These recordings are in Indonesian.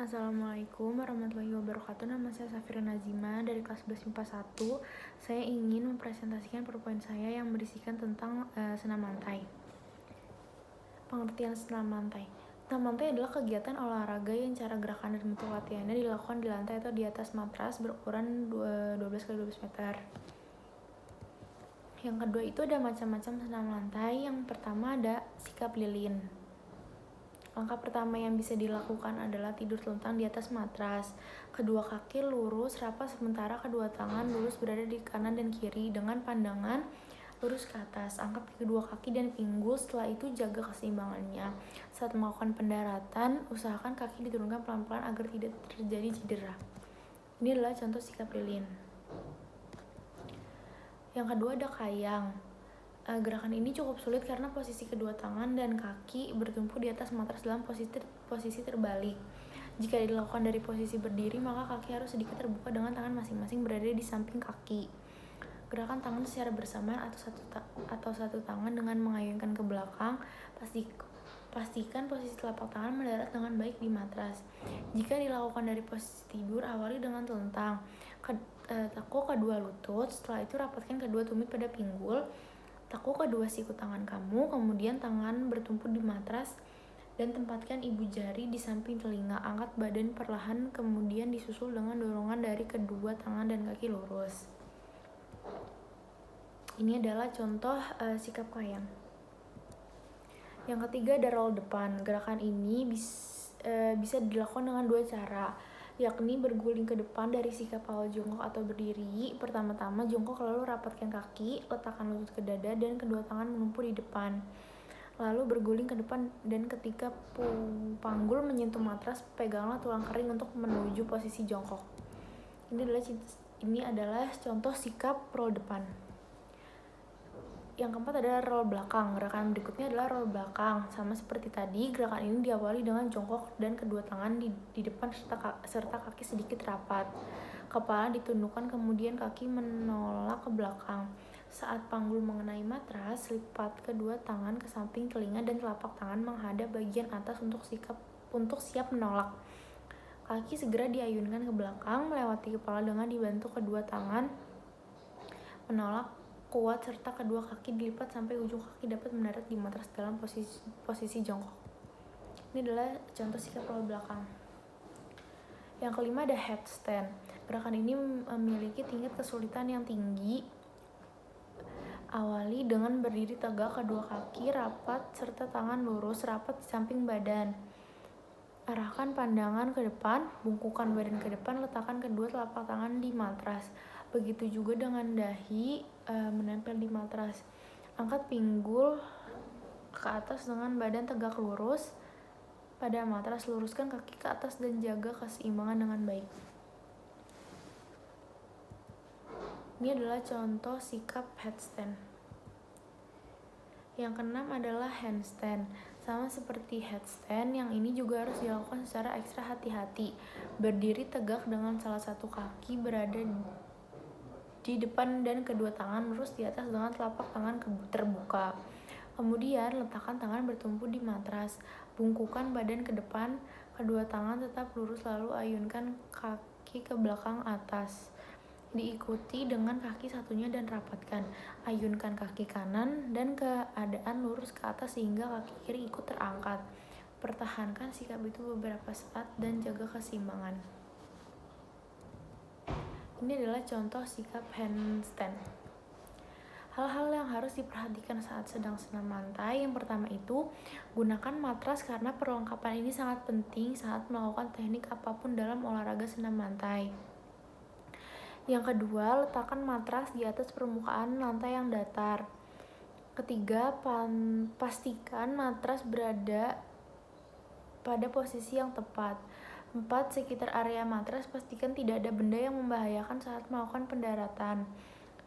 Assalamualaikum warahmatullahi wabarakatuh. Nama saya Safira Nazima dari kelas 11 MIPA 1. Saya ingin mempresentasikan PowerPoint saya yang berisikan tentang senam lantai. Pengertian senam lantai. Senam lantai adalah kegiatan olahraga yang cara gerakan dan bentuk latihannya dilakukan di lantai atau di atas matras berukuran 12 x 12 meter. Yang kedua itu ada macam-macam senam lantai. Yang pertama ada sikap lilin. Langkah pertama yang bisa dilakukan adalah tidur telentang di atas matras. Kedua kaki lurus rapat sementara kedua tangan lurus berada di kanan dan kiri dengan pandangan lurus ke atas. Angkat kedua kaki dan pinggul, setelah itu jaga keseimbangannya. Saat melakukan pendaratan, usahakan kaki diturunkan pelan-pelan agar tidak terjadi cedera. Ini adalah contoh sikap lilin. Yang kedua ada kayang. Gerakan ini cukup sulit karena posisi kedua tangan dan kaki bertumpu di atas matras dalam posisi terbalik. Jika dilakukan dari posisi berdiri, maka kaki harus sedikit terbuka dengan tangan masing-masing berada di samping kaki. Gerakan tangan secara bersamaan atau satu tangan dengan mengayunkan ke belakang. Pastikan posisi telapak tangan mendarat dengan baik di matras. Jika dilakukan dari posisi tidur, awali dengan telentang. Tekuk kedua lutut, setelah itu rapatkan kedua tumit pada pinggul. Tekuk kedua siku tangan kamu, kemudian tangan bertumpu di matras dan tempatkan ibu jari di samping telinga. Angkat badan perlahan, kemudian disusul dengan dorongan dari kedua tangan dan kaki lurus. Ini adalah contoh sikap kayang. Yang ketiga ada roll depan. Gerakan ini bisa dilakukan dengan dua cara, yakni berguling ke depan dari sikap awal jongkok atau berdiri. Pertama-tama jongkok, lalu rapatkan kaki, letakkan lutut ke dada dan kedua tangan menumpu di depan. Lalu berguling ke depan dan ketika panggul menyentuh matras, peganglah tulang kering untuk menuju posisi jongkok. Ini adalah contoh sikap roll depan. Yang keempat adalah roll belakang. Gerakan berikutnya adalah roll belakang. Sama seperti tadi, gerakan ini diawali dengan jongkok dan kedua tangan di depan serta kaki sedikit rapat. Kepala ditundukkan, kemudian kaki menolak ke belakang. Saat panggul mengenai matras, lipat kedua tangan ke samping telinga dan telapak tangan menghadap bagian atas untuk siap menolak. Kaki segera diayunkan ke belakang, melewati kepala dengan dibantu kedua tangan menolak kuat serta kedua kaki dilipat sampai ujung kaki dapat mendarat di matras dalam posisi jongkok. Ini adalah contoh sikap roll belakang. Yang kelima ada headstand. Gerakan ini memiliki tingkat kesulitan yang tinggi. Awali dengan berdiri tegak, kedua kaki rapat serta tangan lurus rapat di samping badan. Arahkan pandangan ke depan, bungkukkan badan ke depan, letakkan kedua telapak tangan di matras. Begitu juga dengan dahi menempel di matras. Angkat pinggul ke atas dengan badan tegak lurus pada matras. Luruskan kaki ke atas dan jaga keseimbangan dengan baik. Ini adalah contoh sikap headstand. Yang keenam adalah handstand. Sama seperti headstand, yang ini juga harus dilakukan secara ekstra hati-hati. Berdiri tegak dengan salah satu kaki berada di depan dan kedua tangan lurus di atas dengan telapak tangan terbuka. Kemudian letakkan tangan bertumpu di matras. Bungkukkan badan ke depan, kedua tangan tetap lurus, lalu ayunkan kaki ke belakang atas. Diikuti dengan kaki satunya dan rapatkan. Ayunkan kaki kanan dan keadaan lurus ke atas sehingga kaki kiri ikut terangkat. Pertahankan sikap itu beberapa saat dan jaga keseimbangan. Ini adalah contoh sikap handstand. Hal-hal yang harus diperhatikan saat sedang senam lantai. Yang pertama itu, gunakan matras karena perlengkapan ini sangat penting saat melakukan teknik apapun dalam olahraga senam lantai. Yang kedua, letakkan matras di atas permukaan lantai yang datar. Ketiga, pastikan matras berada pada posisi yang tepat. 4. Sekitar area matras pastikan tidak ada benda yang membahayakan saat melakukan pendaratan.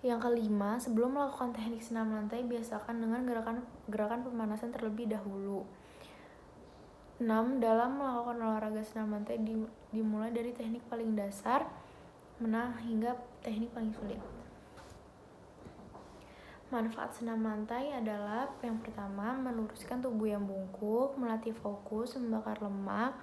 Yang kelima, sebelum melakukan teknik senam lantai, biasakan dengan gerakan pemanasan terlebih dahulu. 6. Dalam melakukan olahraga senam lantai dimulai dari teknik paling dasar hingga teknik paling sulit. Manfaat senam lantai adalah yang pertama, meluruskan tubuh yang bungkuk, melatih fokus, membakar lemak,